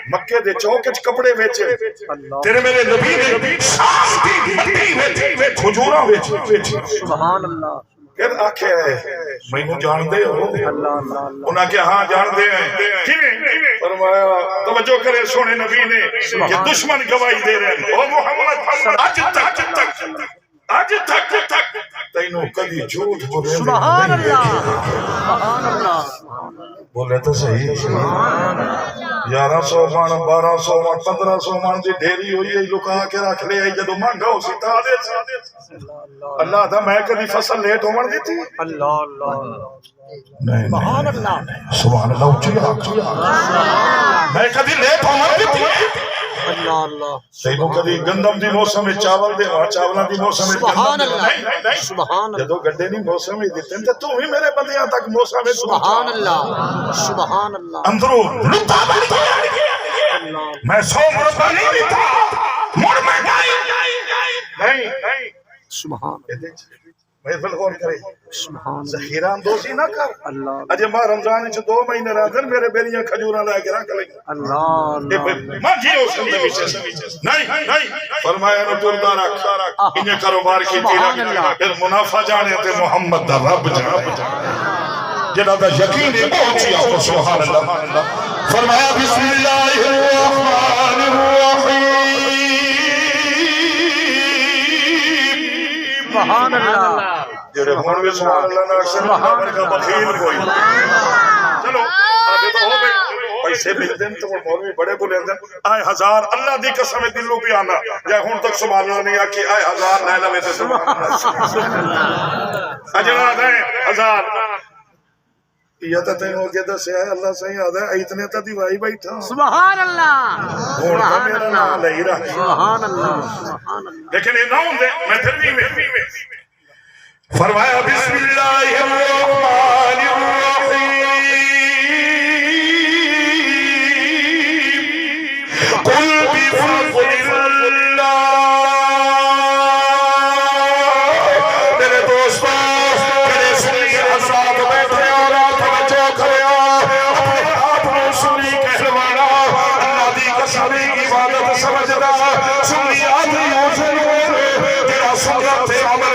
مکے دے چوک وچ کپڑے ویچے تیرے میرے نبی نے شام دی مٹی وچ کھجوراں وچ سبحان اللہ پھر آکھے مینوں جان دے ہو انہاں کہ ہاں جان دے ہیں کیویں فرمایا توجہ کرے سونے نبی نے کہ دشمن گواہی دے رہے ہیں او محمد اج تک تینوں کبھی جھوٹ بولے سبحان اللہ سبحان اللہ بولے تو صحیح 1100 من 1200 من 1500 من دی ڈھیری ہوئی ہے لکا کے رکھ لے آئی جدو مانگا ہو سی تا دے اللہ دا میں کبھی فصل لیٹ ہومن دیتی اللہ اللہ سبحان اللہ سبحان اللہ اچھی میں کبھی لیٹ ہومن دیتی اللہ اللہ تینوں کبھی گندم دی موسم میں چاول دے چاولاں دی موسم میں سبحان اللہ سبحان اللہ جدو گڈے نہیں موسم میں دیتے ہیں تو ہی میرے بندیاں تک موسم میں سبحان اللہ سبحان اللہ اندروں لتا بڑھتا میں 100 مربع نہیں دیتا مر میں نہیں سبحان محفل غور کرے سبحان ذخیرہ اندوزی نہ کر اللہ اجے ماہ رمضان چ 2 مہینے رات میرے بیلیاں کھجوراں لے کے رکھ لیں اللہ ماں جی اس اندر وچ نہیں فرمایا نو ٹردا رکھ انہیں کاروبار کی تیرا پھر منافع جانے تے محمد دا رب جانے جنہ دا یقین ہے پہنچی آپ کو سبحان اللہ فرمایا بسم اللہ الرحمن الرحیم سبحان اللہ جڑے ہون بھی سبحان اللہ نہ اکثر اللہ کا بخیل کوئی چلو آگے تو ہو گئی پیسے ملتے ہیں تو مولوی بڑے بلند ہیں آئے ہزار اللہ دی قسم دلوں بھی آنا یا ہون تک سبحان اللہ نہیں آکے آئے ہزار لیلہ میں تے سبحان اللہ اجنات ہیں ہزار یہ تا تینوں کے دس ہے اللہ صحیح آدھا ہے اتنے تا دیوائی بیٹھا سبحان اللہ ہون کا میرا نام لئی رہا سبحان اللہ لیکن یہ نام دے میں تھرمی میں فرمایا بسم اللہ الرحمن الرحیم قل بفضل اللہ میرے دوستوں میرے سنی حضرات بیٹھے اور آپ توجہ کرے اپنے آپ میں سنی کہلوانا اللہ دی قسمی کی عبادت سمجھنا سنی آدھی یوزن تیرا سنت عمل